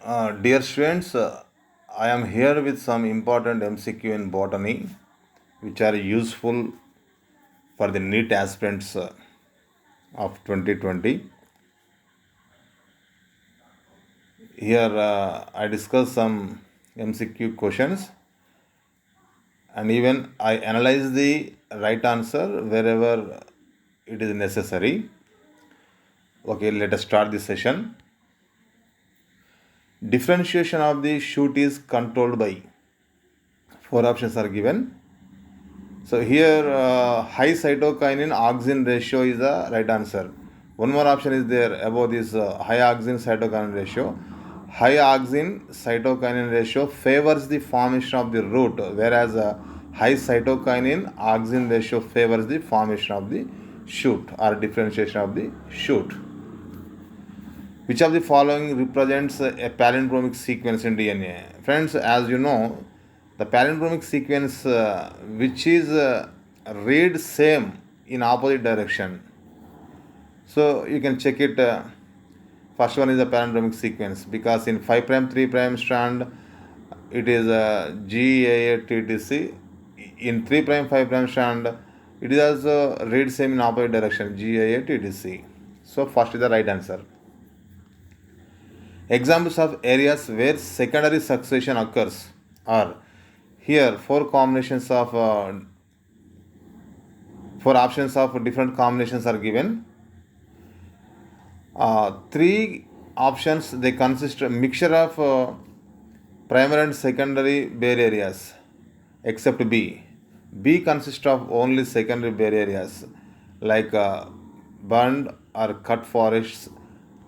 Dear students, I am here with some important MCQ in botany which are useful for the NEET aspirants of 2020. Here I discuss some MCQ questions and even I analyze the right answer wherever it is necessary. Okay, let us start this session. Differentiation of the shoot is controlled by four options are given. So here, high cytokinin auxin ratio is the right answer. One more option is there about this high auxin cytokinin ratio. High auxin cytokinin ratio favors the formation of the root, whereas high cytokinin auxin ratio favors the formation of the shoot or differentiation of the shoot. Which of the following represents a palindromic sequence in DNA? Friends, as you know, the palindromic sequence which is read same in opposite direction. So you can check it. First one is the palindromic sequence because in 5 prime 3 prime strand it is GAA-TTC. In 3 prime 5 prime strand it is also read same in opposite direction GAA-TTC. So first is the right answer. Examples of areas where secondary succession occurs are here four options of different combinations are given. Three options they consist a mixture of primary and secondary bare areas except B. B consists of only secondary bare areas like burned or cut forests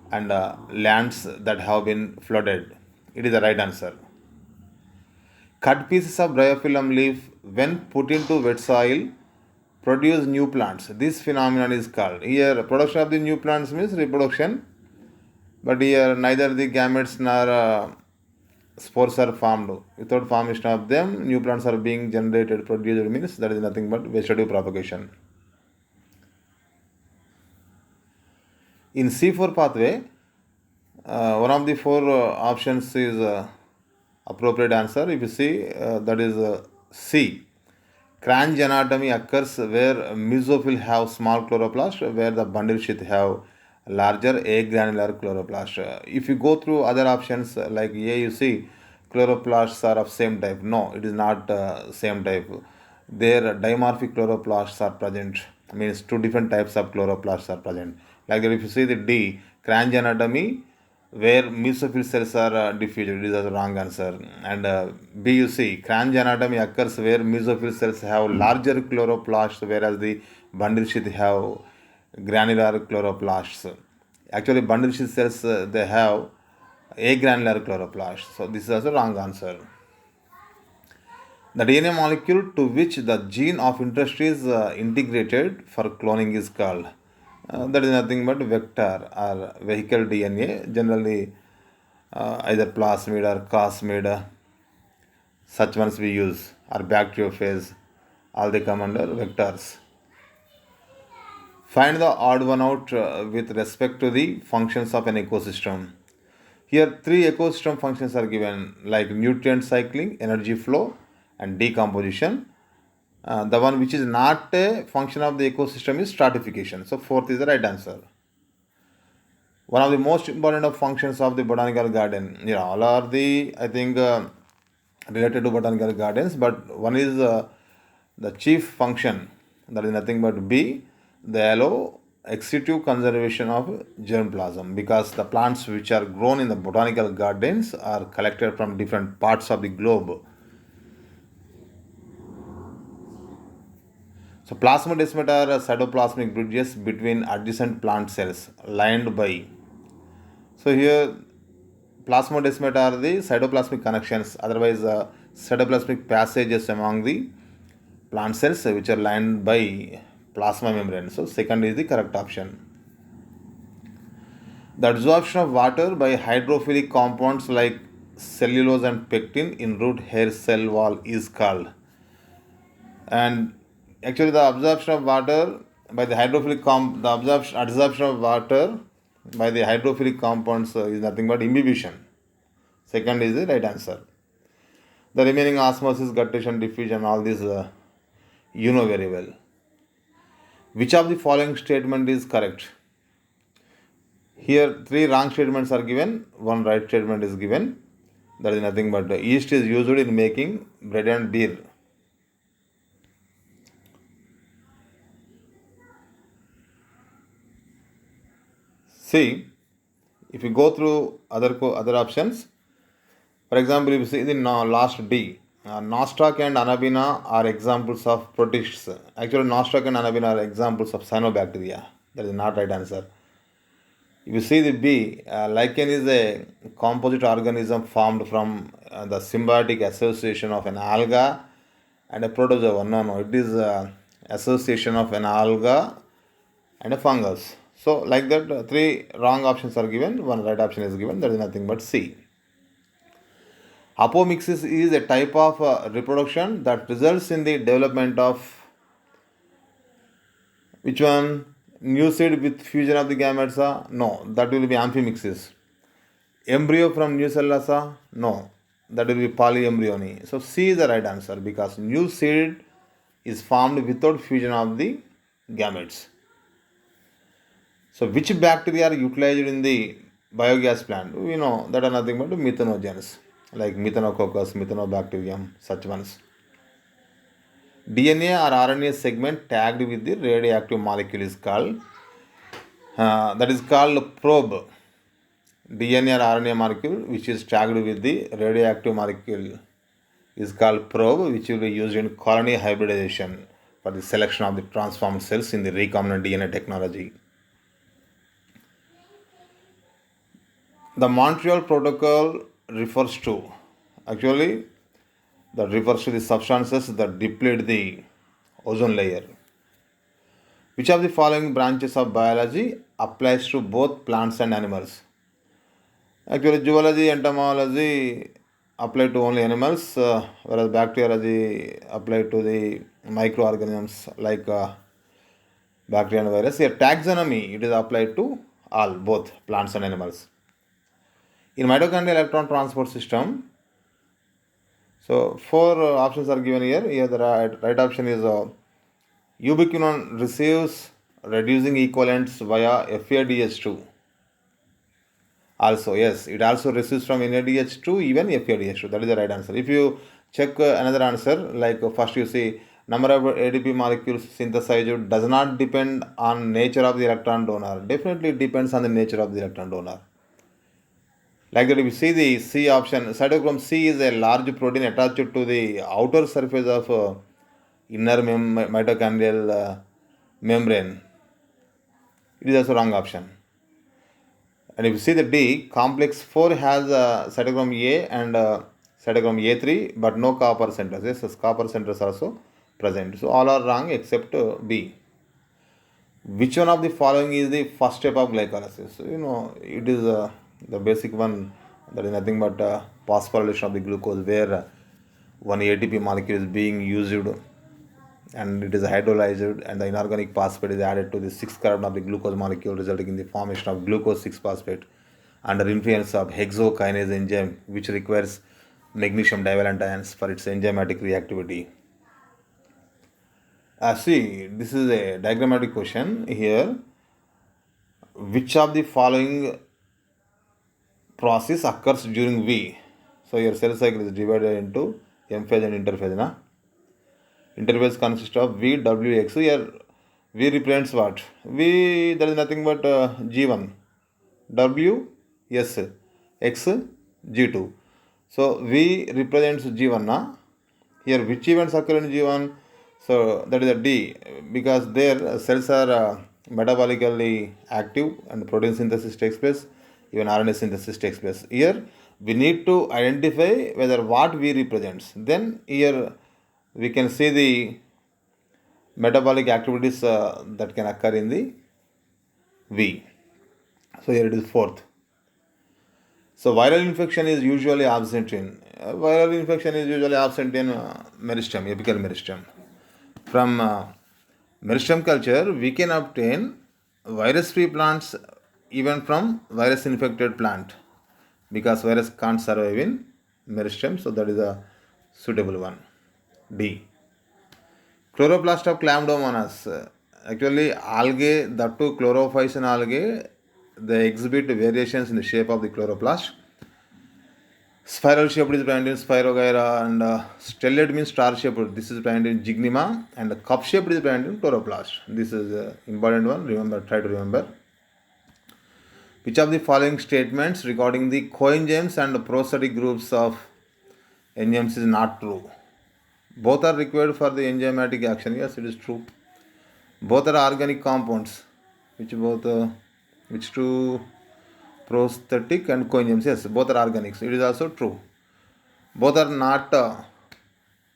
and lands that have been flooded. It is the right answer. Cut pieces of bryophyllum leaf, when put into wet soil, produce new plants. This phenomenon is called. Here, production of the new plants means reproduction, but here neither the gametes nor spores are formed. Without formation of them, new plants are being generated, produced means that is nothing but vegetative propagation. In C4 pathway, one of the four options is appropriate answer. If you see, that is C. Cranch anatomy occurs where mesophyll have small chloroplast, where the bundle sheath have larger agranular chloroplast. If you go through other options like A, you see chloroplasts are of same type. No, it is not same type. Their dimorphic chloroplasts are present. Means two different types of chloroplasts are present. Like that, if you see the D, cranch anatomy, where mesophyll cells are diffused, it is a wrong answer. And B, you see, cranch anatomy occurs where mesophyll cells have larger chloroplasts, whereas the bundle sheath have granular chloroplasts. Actually, bundle sheath cells they have agranular chloroplasts. So this is also wrong answer. The DNA molecule to which the gene of interest is integrated for cloning is called. That is nothing but vector or vehicle DNA, generally either plasmid or cosmid, such ones we use, or bacteriophage, all they come under vectors. Find the odd one out with respect to the functions of an ecosystem. Here, three ecosystem functions are given like nutrient cycling, energy flow, and decomposition. The one which is not a function of the ecosystem is stratification. So, fourth is the right answer. One of the most important of functions of the botanical garden. All are the, I think, related to botanical gardens, but one is the chief function, that is nothing but B, the allow extensive conservation of germplasm, because the plants which are grown in the botanical gardens are collected from different parts of the globe. So plasmodesmata are cytoplasmic bridges between adjacent plant cells lined by. So here plasmodesmata are the cytoplasmic connections, otherwise cytoplasmic passages among the plant cells which are lined by plasma membrane. So second is the correct option. The absorption of water by hydrophilic compounds like cellulose and pectin in root hair cell wall is called. And actually the absorption of water by the absorption of water by the hydrophilic compounds is nothing but imbibition. Second is the right answer. The remaining osmosis, guttation, diffusion, all these you know very well. Which of the following statement is correct? Here, three wrong statements are given, one right statement is given. That is nothing but yeast is used in making bread and beer. See, if you go through other options, for example, if you see the last D, nostoc and anabina are examples of protists. Actually, nostoc and anabina are examples of cyanobacteria. That is not right answer. If you see the B, lichen is a composite organism formed from the symbiotic association of an alga and a protozoa. No, it is association of an alga and a fungus. So, like that, three wrong options are given, one right option is given. That is nothing but C. Apomixis is a type of reproduction that results in the development of which one? New seed with fusion of the gametes? No, that will be amphimixis. Embryo from new cellula? No, that will be polyembryony. So C is the right answer because new seed is formed without fusion of the gametes. So which bacteria are utilized in the biogas plant? We know that are nothing but methanogens like Methanococcus, Methanobacterium, such ones. DNA or RNA segment tagged with the radioactive molecule is called that is called probe. DNA or RNA molecule which is tagged with the radioactive molecule is called probe, which will be used in colony hybridization for the selection of the transformed cells in the recombinant DNA technology. The Montreal Protocol refers to actually that refers to the substances that deplete the ozone layer. Which of the following branches of biology applies to both plants and animals? Actually, zoology, entomology apply to only animals, whereas bacteriology apply to the microorganisms like bacteria and virus. Here, taxonomy it is applied to all, both plants and animals. In mitochondrial electron transport system, so four options are given here. Here the right option is ubiquinone receives reducing equivalents via FADH2. Also, yes, it also receives from NADH2, even FADH2. That is the right answer. If you check another answer, like first you see number of ADP molecules synthesized does not depend on nature of the electron donor. Definitely it depends on the nature of the electron donor. Like that, if you see the C option, cytochrome C is a large protein attached to the outer surface of inner mitochondrial membrane. It is also wrong option. And if you see the D, complex 4 has cytochrome A and cytochrome A3, but no copper centers. Yes, copper centers also present. So all are wrong except B. Which one of the following is the first step of glycolysis? So, it is the basic one, that is nothing but phosphorylation of the glucose, where one ATP molecule is being used and it is hydrolyzed and the inorganic phosphate is added to the 6th carbon of the glucose molecule, resulting in the formation of glucose 6-phosphate under influence of hexokinase enzyme, which requires magnesium divalent ions for its enzymatic reactivity. See, this is a diagrammatic question here. Which of the following process occurs during V? So your cell cycle is divided into M phase and interphase. Interphase consists of V, W, X. Here V represents what? V, there is nothing but G1, W, S, X, G2. So V represents G1. Here which events occur in G1? So that is a D, because their cells are metabolically active and protein synthesis takes place, even RNA synthesis takes place. Here we need to identify whether what V represents. Then here we can see the metabolic activities that can occur in the V. So here it is fourth. So viral infection is usually absent in meristem, apical meristem. From meristem culture, we can obtain virus-free plants even from virus-infected plant. because virus can't survive in meristem, so that is a suitable one. D. Chloroplast of Chlamydomonas. Actually, algae, that too chlorophyll algae, they exhibit variations in the shape of the chloroplast. Spiral shaped is present in Spirogyra, and stellate means star shaped. This is present in Gygnema, and cup shaped is present in chloroplast. This is important one. Remember, try to remember. Which of the following statements regarding the coenzymes and prosthetic groups of enzymes is not true? Both are required for the enzymatic action. Yes, it is true. Both are organic compounds. Which two? Prosthetic and coenzymes. Yes, both are organics. It is also true. Both are not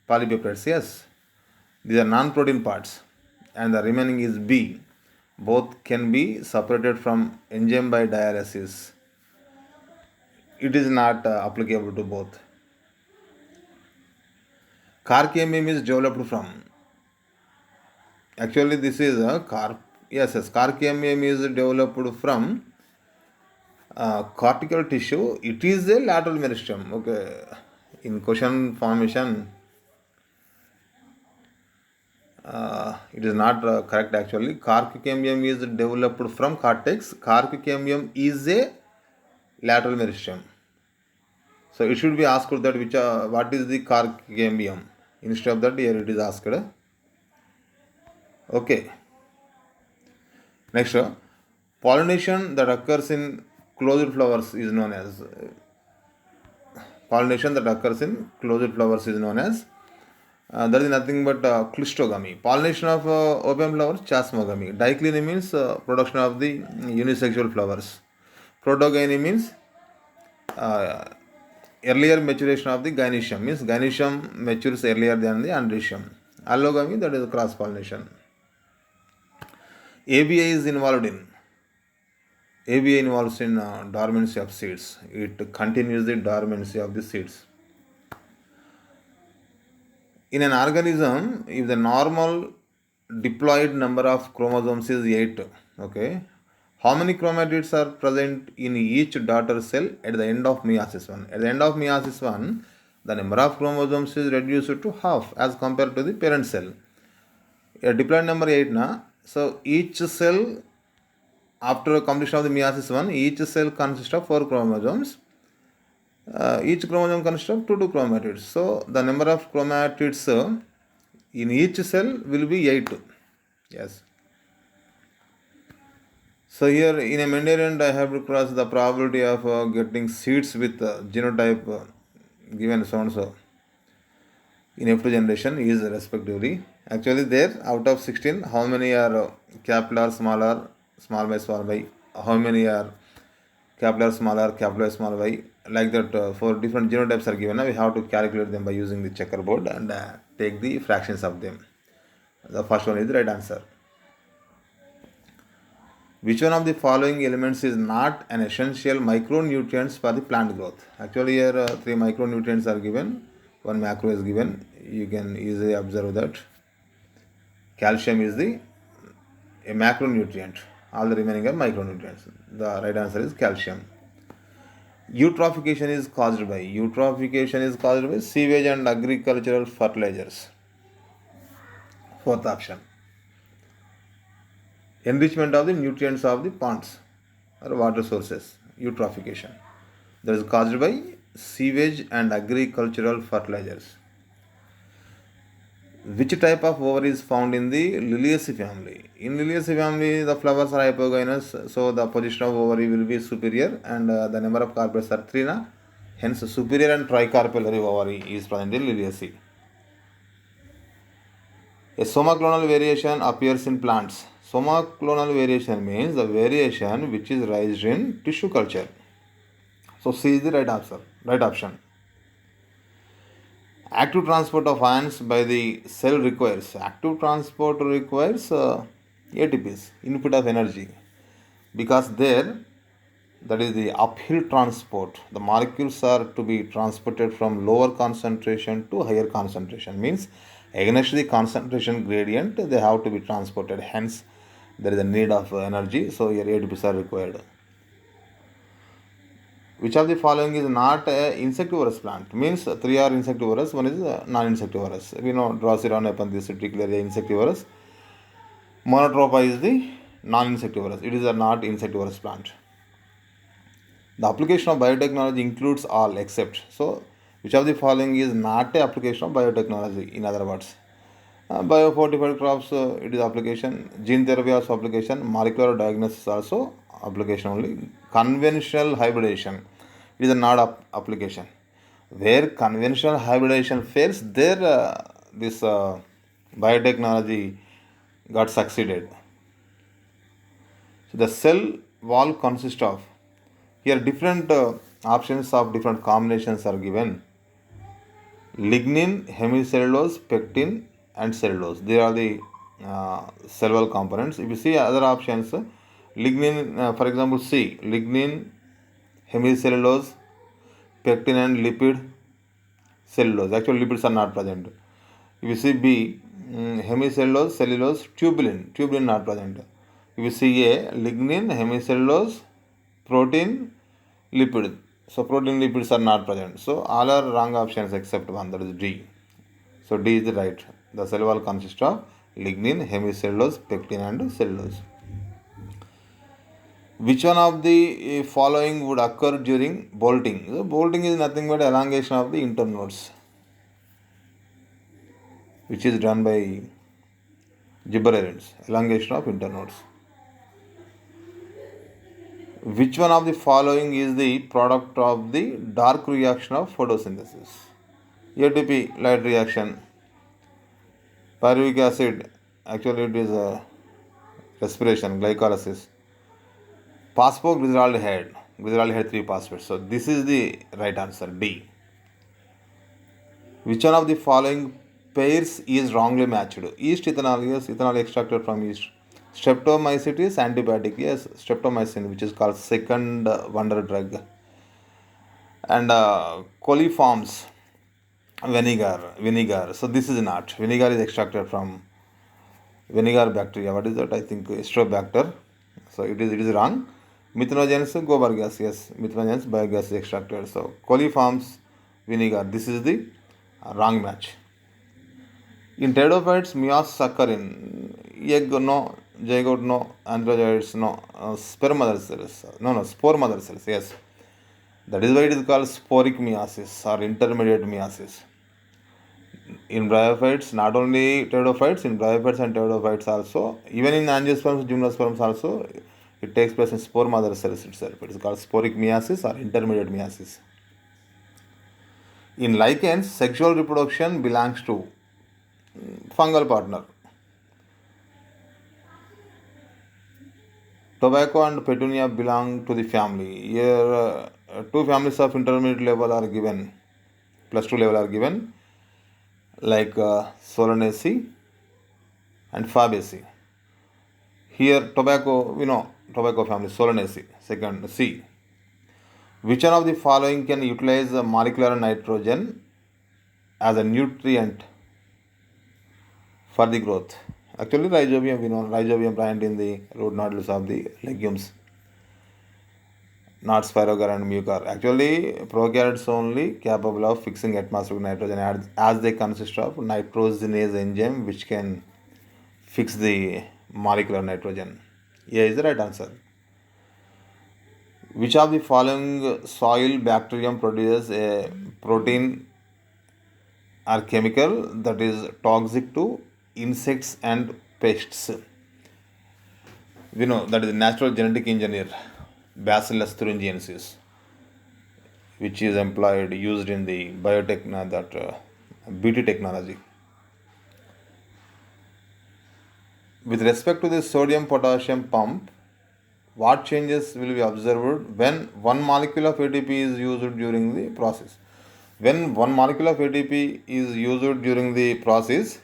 polypeptides. Yes, these are non-protein parts, and the remaining is B. Both can be separated from enzyme by dialysis. It is not applicable to both. Carcemium is developed from. Actually, this is a Yes, yes. Carcemium is developed from cortical tissue. It is a lateral meristem. Okay. In question formation, it is not correct actually. Carcemium is developed from cortex. Carcemium is a lateral meristem. So it should be asked that what is the carcemium. Instead of that, here it is asked. Okay. Next, pollination that occurs in closed flowers is known as. That is nothing but cleistogamy. Pollination of open flowers, chasmogamy. Dicliny means production of the unisexual flowers. Protogamy means earlier maturation of the gynoecium, means gynoecium matures earlier than the androecium. Allogamy, that is cross pollination. ABA involves in dormancy of seeds. It continues the dormancy of the seeds. In an organism, if the normal diploid number of chromosomes is 8, okay, how many chromatids are present in each daughter cell at the end of meiosis 1? At the end of meiosis 1, the number of chromosomes is reduced to half as compared to the parent cell. A diploid number 8 na, so each cell, after completion of the meiosis 1, each cell consists of 4 chromosomes. Each chromosome consists of 2 chromatids. So the number of chromatids in each cell will be 8. Yes. So here in a Mendelian, I have to cross the probability of getting seeds with genotype given so and so in F2 generation is respectively. Actually there, out of 16, how many are capital small r, small by, how many are capital small r, capital small y, like that. For different genotypes are given. We have to calculate them by using the checkerboard and take the fractions of them. The first one is the right answer. Which one of the following elements is not an essential micronutrients for the plant growth? Actually here 3 micronutrients are given, 1 macro is given. You can easily observe that. Calcium is a macronutrient. All the remaining are micronutrients. The right answer is calcium. Eutrophication is caused by sewage and agricultural fertilizers. Fourth option. Enrichment of the nutrients of the ponds or water sources. Eutrophication. That is caused by sewage and agricultural fertilizers. Which type of ovary is found in the Liliaceae family? In Liliaceae family, the flowers are hypogynous, so the position of ovary will be superior, and the number of carpels are 3 na. Hence, superior and tricarpellary ovary is present in Liliaceae. A somaclonal variation appears in plants. Somaclonal variation means the variation which is raised in tissue culture. So C is the right option. Active transport of ions by the cell requires ATPs, input of energy, because there, that is the uphill transport. The molecules are to be transported from lower concentration to higher concentration, means against the concentration gradient they have to be transported, hence there is a need of energy, so here ATPs are required. Which of the following is not a insectivorous plant? Means three are insectivorous, one is non-insectivorous. We know Drosera nepenthes particularly insectivorous. Monotropa is the non-insectivorous. It is a not insectivorous plant. The application of biotechnology includes all except. So, which of the following is not a application of biotechnology? In other words, biofortified crops, it is application. Gene therapy also application. Molecular diagnosis also application only. Conventional hybridization, it is a not application. Where conventional hybridization fails, there this biotechnology got succeeded. So the cell wall consists of, here different options of different combinations are given. Lignin, hemicellulose, pectin, and cellulose. They are the cell wall components. If you see other options, lignin, for example, C, lignin, hemicellulose, pectin, and lipid cellulose. Actually, lipids are not present. If you see B, hemicellulose, cellulose, tubulin not present. If you see A, lignin, hemicellulose, protein, lipid. So protein lipids are not present. So all are wrong options except one, that is D. So D is the right. The cell wall consists of lignin, hemicellulose, pectin, and cellulose. Which one of the following would occur during bolting? So bolting is nothing but elongation of the internodes, which is done by gibberellins, elongation of internodes. Which one of the following is the product of the dark reaction of photosynthesis? ATP, light reaction. Pyruvic acid, actually it is a respiration, glycolysis. Phosphoglyceraldehyde, 3-phosphate. So this is the right answer, D. Which one of the following pairs is wrongly matched? Yeast ethanol, yes, ethanol extracted from yeast. Streptomycetes antibiotic, yes, streptomycin, which is called second wonder drug. And coliforms, vinegar. So this is not. Vinegar is extracted from vinegar bacteria. What is that? I think Streptobacter. So it is wrong. Methanogens, gobar gas, yes, methanogens biogas is extracted. So coliforms, vinegar. This is the wrong match. In pteridophytes, meiosis occur in egg no, zygote no, androgytes no, sperm mother cells. No, spore mother cells. Yes, that is why it is called sporic meiosis or intermediate meiosis. In bryophytes, not only pteridophytes, in bryophytes and pteridophytes also, even in angiosperms, gymnosperms also, it takes place in spore mother cells itself. It is called sporic meiosis or intermediate meiosis. In lichens, sexual reproduction belongs to fungal partner. Tobacco and petunia belong to the family. Here, two families of intermediate level are given, +2 level are given, like Solanaceae and Fabaceae. Here, tobacco, we know, tobacco family, Solanaceae, second C. Which one of the following can utilize molecular nitrogen as a nutrient for the growth? Actually, rhizobium, we know, rhizobium plant in the root nodules of the legumes, not spirogyre and mucor. Actually, prokaryotes only capable of fixing atmospheric nitrogen as they consist of nitrogenase enzyme which can fix the molecular nitrogen. A is the right answer. Which of the following soil bacterium produces a protein or chemical that is toxic to insects and pests? We know that is natural genetic engineer, Bacillus thuringiensis, which is used in the biotech, BT technology. With respect to the sodium potassium pump, what changes will be observed when one molecule of ATP is used during the process? When one molecule of ATP is used during the process,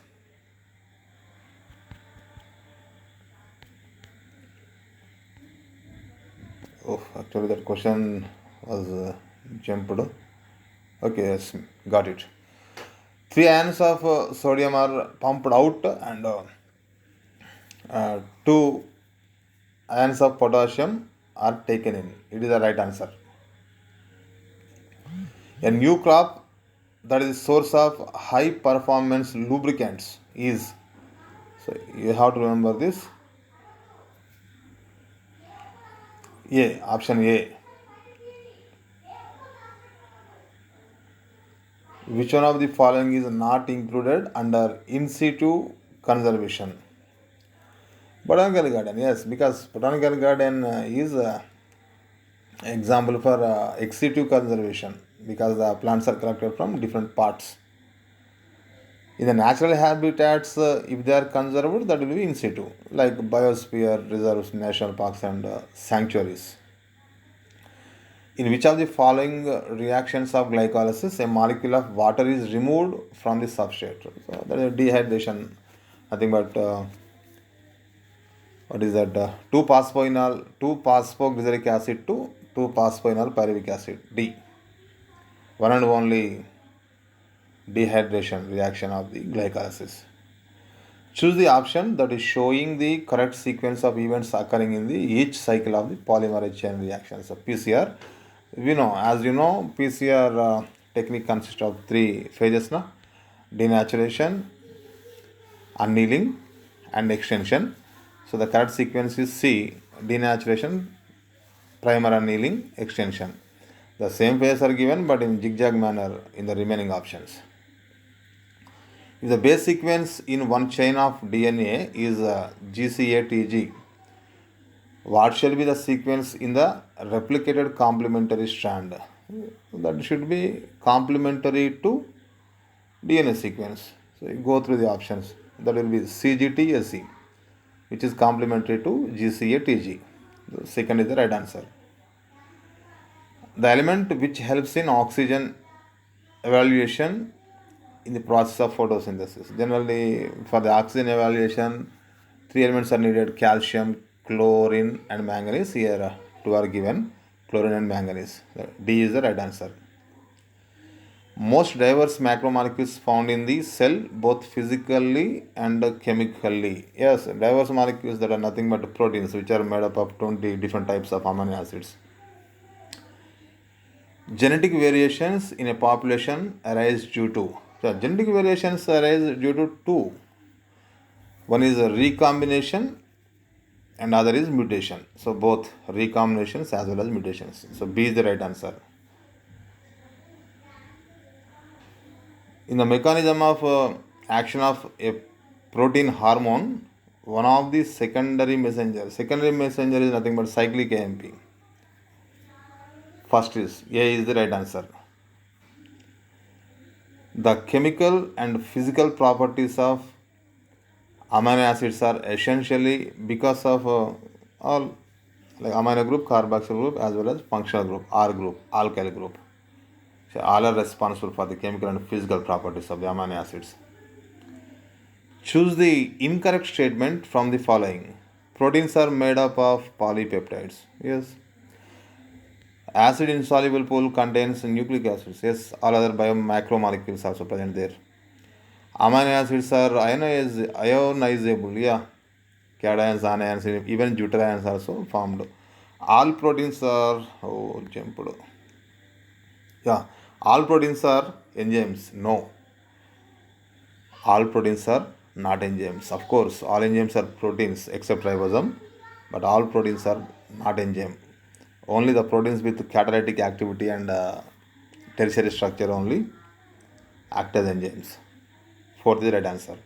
actually that question was jumped. Okay, yes, got it. 3 ions of sodium are pumped out and 2 ions of potassium are taken in. It is the right answer. A new crop that is source of high performance lubricants is, so you have to remember this. A, option A. Which one of the following is not included under in situ conservation? Botanical garden, yes, because botanical garden is example for ex situ conservation because the plants are collected from different parts. In the natural habitats, if they are conserved, that will be in situ, like biosphere reserves, national parks, and sanctuaries. In which of the following reactions of glycolysis a molecule of water is removed from the substrate? So that is dehydration, nothing but what is that? 2-phosphoglyceric acid to 2-phosphoenol pyruvic acid. D. One and only dehydration reaction of the glycolysis. Choose the option that is showing the correct sequence of events occurring in the each cycle of the polymerase chain reaction. So PCR, we know, as you know, PCR technique consists of three phases now: denaturation, annealing, and extension. So the correct sequence is C: denaturation, primer annealing, extension. The same phases are given but in zigzag manner in the remaining options. If the base sequence in one chain of DNA is GCATG, what shall be the sequence in the replicated complementary strand? That should be complementary to DNA sequence. So you go through the options. That will be CGTSE, which is complementary to GCATG. The second is the right answer. The element which helps in oxygen evaluation in the process of photosynthesis. Generally, for the oxygen evaluation, three elements are needed: calcium, chlorine, and manganese. Here, two are given: chlorine and manganese. So D is the right answer. Most diverse macromolecules found in the cell, both physically and chemically. Yes, diverse molecules that are nothing but proteins, which are made up of 20 different types of amino acids. Genetic variations in a population arise due to. So, genetic variations arise due to two. One is a recombination and other is mutation. So, both recombinations as well as mutations. So, B is the right answer. In the mechanism of action of a protein hormone, one of the secondary messenger is nothing but cyclic AMP. First is A is the right answer. The chemical and physical properties of amino acids are essentially because of all like amino group, carboxyl group, as well as functional group, R group, alkyl group. So all are responsible for the chemical and physical properties of the amino acids. Choose the incorrect statement from the following. Proteins are made up of polypeptides. Yes. Acid insoluble pool contains nucleic acids. Yes. All other biomacromolecules also present there. Amino acids are ionizable. Yeah. Cations, anions, even deuterions also formed. All proteins are jumped. Yeah. All proteins are enzymes. No. All proteins are not enzymes. Of course, all enzymes are proteins except ribosome, but all proteins are not enzyme. Only the proteins with catalytic activity and tertiary structure only act as enzymes. Fourth is the right answer.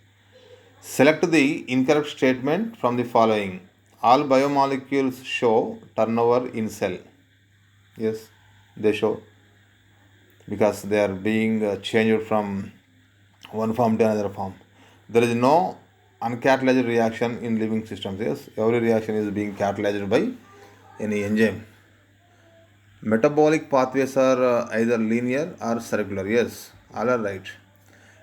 Select the incorrect statement from the following. All biomolecules show turnover in cell. Yes, they show because they are being changed from one form to another form. There is no uncatalyzed reaction in living systems. Yes, every reaction is being catalyzed by any enzyme. Metabolic pathways are either linear or circular. Yes, all are right.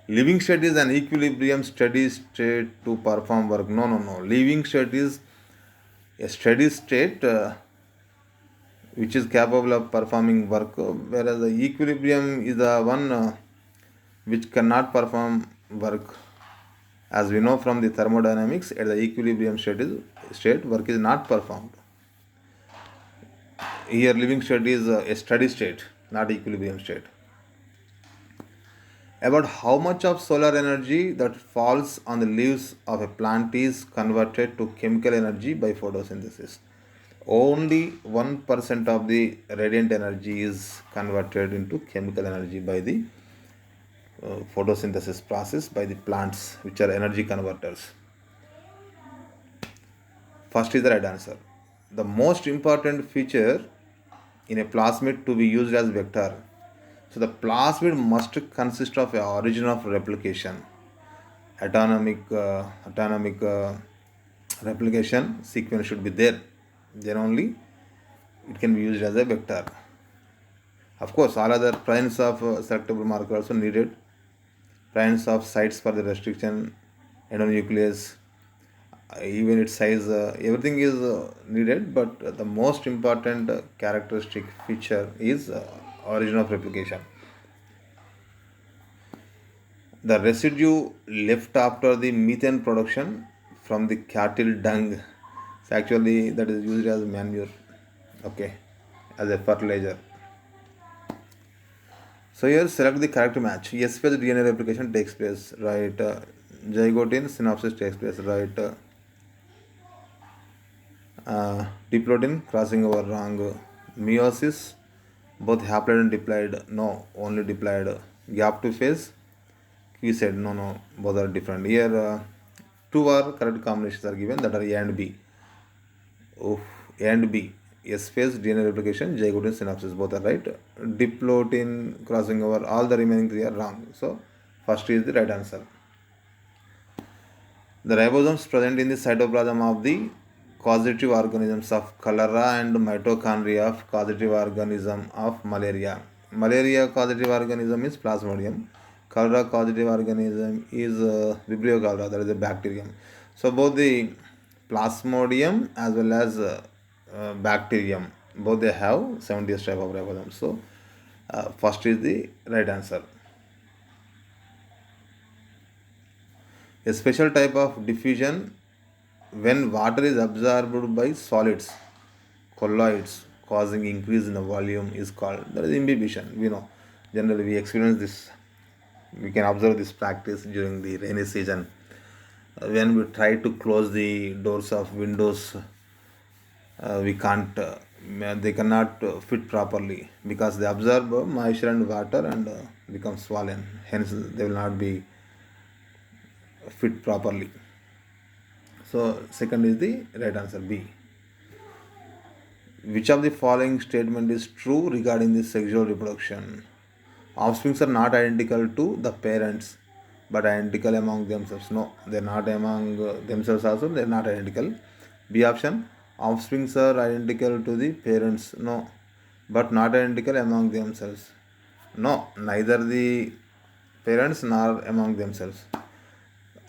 Living state is an equilibrium steady state to perform work. No, no, no. Living state is a steady state which is capable of performing work, whereas the equilibrium is the one which cannot perform work. As we know from the thermodynamics, at the equilibrium state work is not performed. Here living state is a steady state, not equilibrium state. About how much of solar energy that falls on the leaves of a plant is converted to chemical energy by photosynthesis. Only 1% of the radiant energy is converted into chemical energy by the photosynthesis process by the plants, which are energy converters. First is the right answer. The most important feature in a plasmid to be used as vector. So the plasmid must consist of a origin of replication, atomic replication sequence should be there. Then only it can be used as a vector. Of course, all other primes of selectable marker also needed. Primes of sites for the restriction, endonuclease, even its size, everything is needed. But the most important characteristic feature is origin of replication. The residue left after the methane production from the cattle dung, so actually that is used as manure, okay, as a fertilizer. So here select the correct match. S phase DNA replication takes place, right? Zygote in synapses takes place, right? Diploid crossing over, wrong. Meiosis, both haploid and diploid, no, only diploid. Gap to phase, he said no, no, both are different. Here two are correct combinations are given, that are A and B. Oh, A and B. S phase DNA replication, zygote synapses, both are right. Diploid crossing over, all the remaining three are wrong. So first is the right answer. The ribosomes present in the cytoplasm of the causative organisms of cholera and mitochondria of causative organism of malaria. Malaria causative organism is Plasmodium. Cholera causative organism is Vibrio cholera, that is a bacterium. So both the Plasmodium as well as bacterium, both they have 70th type of ribosomes. So first is the right answer. A special type of diffusion when water is absorbed by solids, colloids, causing increase in the volume is called, that is imbibition. We know generally we experience this, we can observe this practice during the rainy season. When we try to close the doors of windows, we can't they cannot fit properly because they absorb moisture and water and become swollen, hence they will not be fit properly. So second is the right answer, B. Which of the following statement is true regarding the sexual reproduction? Offsprings are not identical to the parents, but identical among themselves. No, they are not among themselves also, they are not identical. B option, offsprings are identical to the parents. No, but not identical among themselves. No, neither the parents nor among themselves.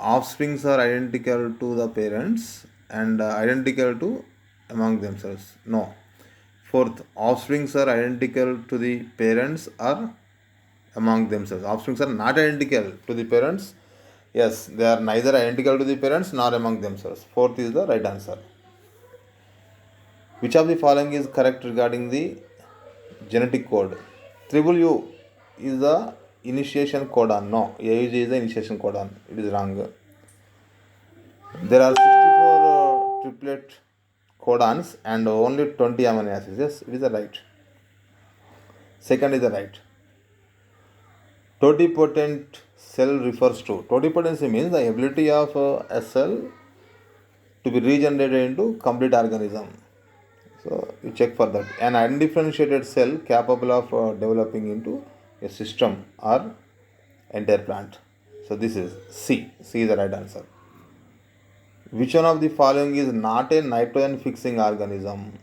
Offsprings are identical to the parents and identical to among themselves. No. Fourth, offsprings are identical to the parents or among themselves. Offsprings are not identical to the parents. Yes, they are neither identical to the parents nor among themselves. Fourth is the right answer. Which of the following is correct regarding the genetic code? Triple U is the initiation codon. No, AUG is the initiation codon. It is wrong. There are 64 triplet codons and only 20 amino acids. Yes, it is the right. Second is the right. Totipotent cell refers to. Totipotency means the ability of a cell to be regenerated into complete organism. So you check for that. An undifferentiated cell capable of developing into a system or entire plant. So this is C. C is the right answer. Which one of the following is not a nitrogen fixing organism?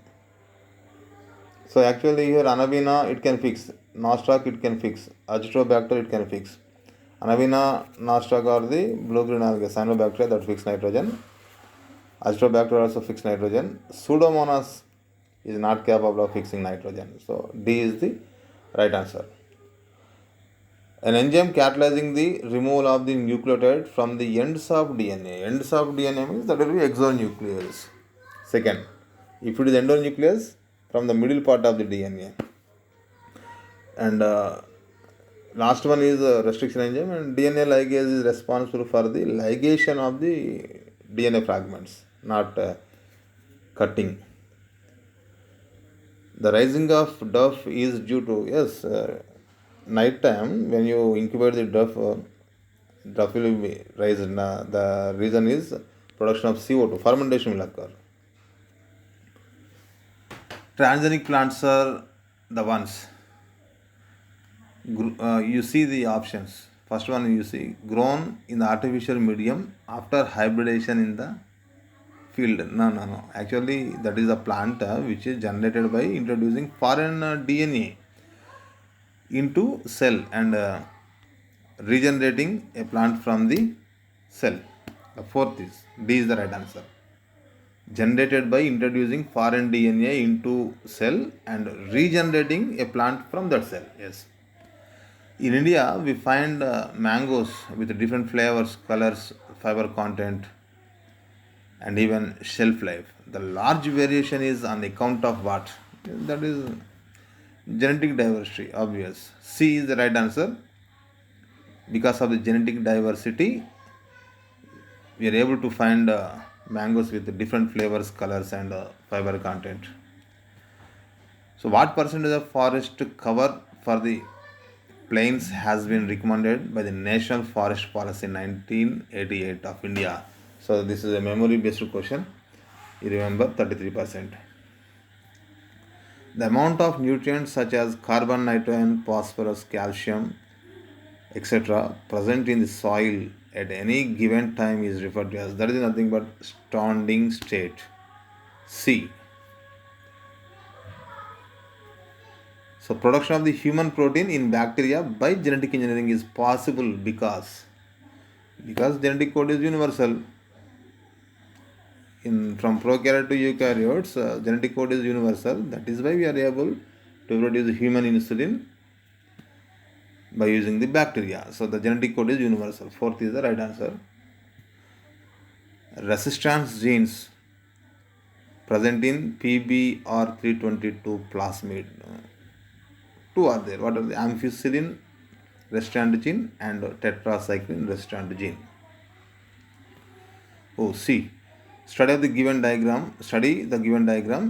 So actually here Anabina it can fix, Nostoc it can fix, Azotobacter it can fix. Anabina, Nostoc are the blue-green algae, cyanobacteria that fix nitrogen. Azotobacter also fix nitrogen. Pseudomonas is not capable of fixing nitrogen. So D is the right answer. An enzyme catalyzing the removal of the nucleotide from the ends of DNA. Ends of DNA means that will be exonuclease. Second, if it is endonuclease, from the middle part of the DNA. And last one is restriction enzyme, and DNA ligase is responsible for the ligation of the DNA fragments, not cutting. The rising of duff is due to, yes, night time when you incubate the duff will be raised. The reason is production of CO2, fermentation will occur. Transgenic plants are the ones. You see the options. First one you see grown in the artificial medium after hybridization in the field. No. Actually, that is a plant which is generated by introducing foreign DNA into cell and regenerating a plant from the cell. The fourth is D is the right answer. Generated by introducing foreign DNA into cell and regenerating a plant from that cell. Yes. In India, we find mangoes with different flavors, colors, fiber content, and even shelf life. The large variation is on account of what? That is genetic diversity, obvious. C is the right answer. Because of the genetic diversity, we are able to find mangoes with different flavors, colors, and fiber content. So, what percentage of forest cover for the plains has been recommended by the National Forest Policy 1988 of India? So, this is a memory based question. You remember 33%. The amount of nutrients such as carbon, nitrogen, phosphorus, calcium, etc., present in the soil at any given time is referred to as, that is nothing but standing state. C. So, production of the human protein in bacteria by genetic engineering is possible because genetic code is universal. From prokaryote to eukaryotes, genetic code is universal. That is why we are able to produce human insulin by using the bacteria. So the genetic code is universal. Fourth is the right answer. Resistance genes present in PBR322 plasmid. Two are there. What are the amphisilin resistant gene and tetracycline resistant gene? Oh, C. Study the given diagram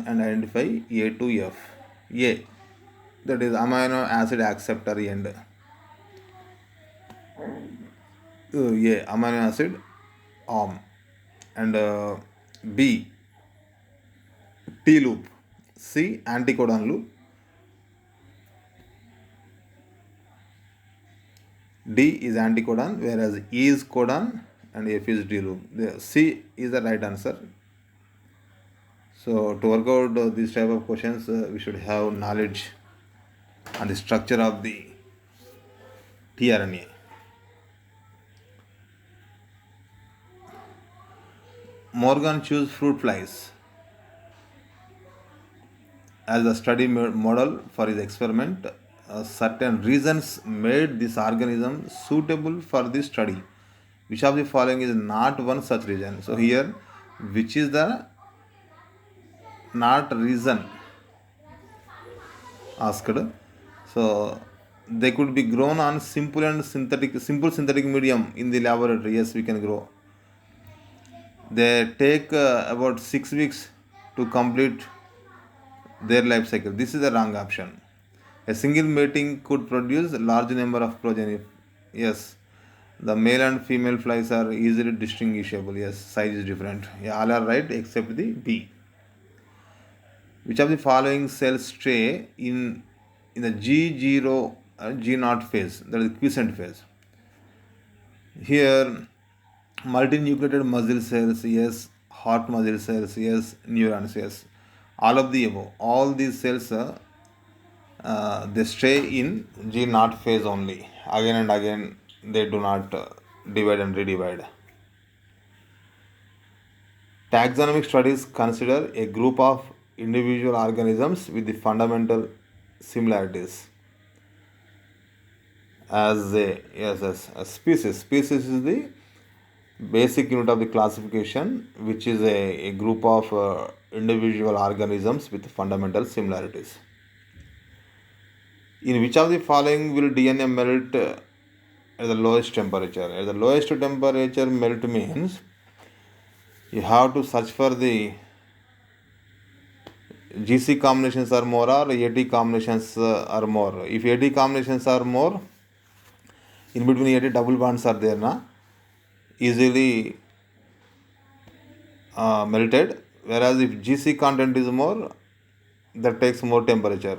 and identify A to F. A, that is amino acid acceptor end. A, amino acid arm. And B, T loop. C, anticodon loop. D is anticodon, whereas E is codon and F is D loop. The C is the right answer. So to work out these type of questions, we should have knowledge on the structure of the tRNA. Morgan chose fruit flies as a study model for his experiment. Certain reasons made this organism suitable for this study. Which of the following is not one such reason? So here, which is the not reason asked? So they could be grown on simple synthetic medium in the laboratory. Yes, we can grow. They take about 6 weeks to complete their life cycle. This is the wrong option. A single mating could produce a large number of progeny. Yes, the male and female flies are easily distinguishable. Yes, size is different. Yeah, all are right except the B. Which of the following cells stay in the G0 G0 phase, that is quiescent phase? Here, multinucleated muscle cells, yes. Heart muscle cells, yes. Neurons, yes. All of the above. All these cells they stay in G0 phase only. Again and again, they do not divide and redivide. Taxonomic studies consider a group of individual organisms with the fundamental similarities as a species. Species is the basic unit of the classification, which is a group of individual organisms with fundamental similarities. In which of the following will DNA melt at the lowest temperature? At the lowest temperature melt means you have to search for the GC combinations are more or AT combinations are more. If AT combinations are more, in between AT double bonds are there, na, easily melted. Whereas if GC content is more, that takes more temperature.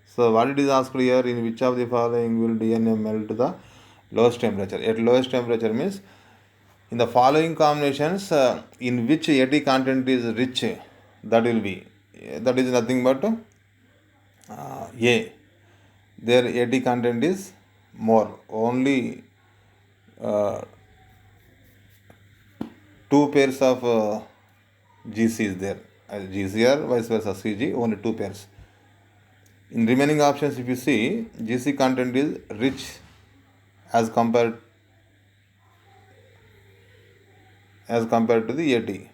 So what it is asked here, in which of the following will DNA melt to the lowest temperature? At lowest temperature means in the following combinations, in which AT content is rich, that will be, that is nothing but A. Their AT content is more. Only uh, two pairs of GC is there. GC or vice versa CG, only two pairs. In remaining options, if you see, GC content is rich as compared to the AT.